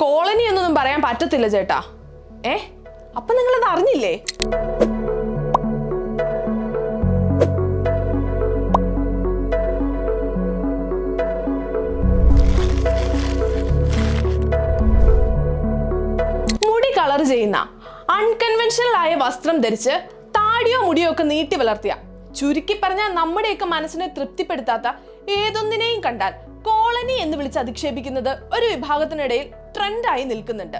Colony എന്നൊന്നും പറയാൻ പറ്റത്തില്ല ചേട്ടാ. അപ്പൊ നിങ്ങളത് അറിഞ്ഞില്ലേ? മുടി കളർ ചെയ്യുന്ന, അൺകൺവെൻഷണൽ ആയ വസ്ത്രം ധരിച്ച് താടിയോ മുടിയോ ഒക്കെ നീട്ടി വളർത്തിയ, ചുരുക്കി പറഞ്ഞാൽ നമ്മുടെയൊക്കെ മനസ്സിനെ തൃപ്തിപ്പെടുത്താത്ത ഏതൊന്നിനെയും കണ്ടാൽ കോളനി എന്ന് വിളിച്ച് അധിക്ഷേപിക്കുന്നത് ഒരു വിഭാഗത്തിനിടയിൽ ട്രെൻഡായി നിൽക്കുന്നുണ്ട്.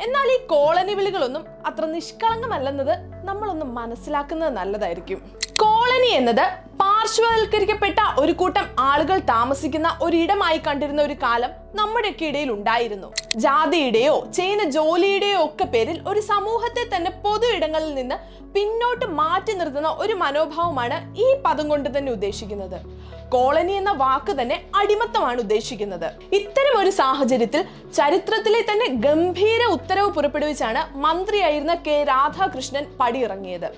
എന്നാൽ ഈ കോളനി വിളികളൊന്നും അത്ര നിഷ്കളങ്കമല്ലെന്നത് നമ്മളൊന്ന് മനസ്സിലാക്കുന്നത് നല്ലതായിരിക്കും. കോളനി എന്നത് പാർശ്വവൽക്കരിക്കപ്പെട്ട ഒരു കൂട്ടം ആളുകൾ താമസിക്കുന്ന ഒരിടമായി കണ്ടിരുന്ന ഒരു കാലം നമ്മുടെയൊക്കെ ഇടയിൽ ഉണ്ടായിരുന്നു. ജാതിയുടെയോ ചെയ്യുന്ന ജോലിയുടെയോ ഒക്കെ പേരിൽ ഒരു സമൂഹത്തെ തന്നെ പൊതു ഇടങ്ങളിൽ നിന്ന് പിന്നോട്ട് മാറ്റി നിർത്തുന്ന ഒരു മനോഭാവമാണ് ഈ പദം കൊണ്ട് തന്നെ ഉദ്ദേശിക്കുന്നത്. കോളനി എന്ന വാക്ക് തന്നെ അടിമത്തമാണ് ഉദ്ദേശിക്കുന്നത്. ഇത്തരം ഒരു സാഹചര്യത്തിൽ ചരിത്രത്തിലെ തന്നെ ഗംഭീര ഉത്തരവ് പുറപ്പെടുവിച്ചാണ് മന്ത്രിയായിരുന്ന കെ രാധാകൃഷ്ണൻ പടിയിറങ്ങിയത്.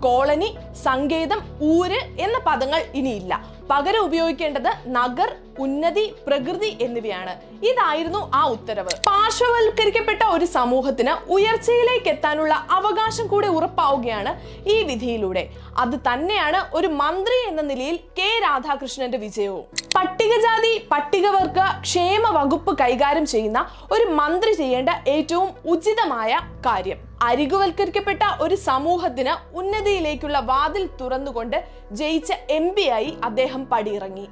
കോളനി, സങ്കേതം, ഊര് എന്ന പദങ്ങൾ ഇനിയില്ല. പകരം ഉപയോഗിക്കേണ്ടത് നഗർ, ഉന്നതി, പ്രകൃതി എന്നിവയാണ്. ഇതായിരുന്നു ആ ഉത്തരവ്. പാർശ്വവൽക്കരിക്കപ്പെട്ട ഒരു സമൂഹത്തിന് ഉയർച്ചയിലേക്ക് എത്താനുള്ള അവകാശം കൂടെ ഉറപ്പാവുകയാണ് ഈ വിധിയിലൂടെ. അത് തന്നെയാണ് ഒരു മന്ത്രി എന്ന നിലയിൽ കെ രാധാകൃഷ്ണന്റെ വിജയവും. പട്ടികജാതി പട്ടികവർഗ ക്ഷേമ വകുപ്പ് കൈകാര്യം ചെയ്യുന്ന ഒരു മന്ത്രി ചെയ്യേണ്ട ഏറ്റവും ഉചിതമായ കാര്യം, അരികുവൽക്കരിക്കപ്പെട്ട ഒരു സമൂഹത്തിന് ഉന്നതിയിലേക്കുള്ള വാതിൽ തുറന്നുകൊണ്ട് ജയിച്ച MP ആയി അദ്ദേഹം പടിയിറങ്ങി.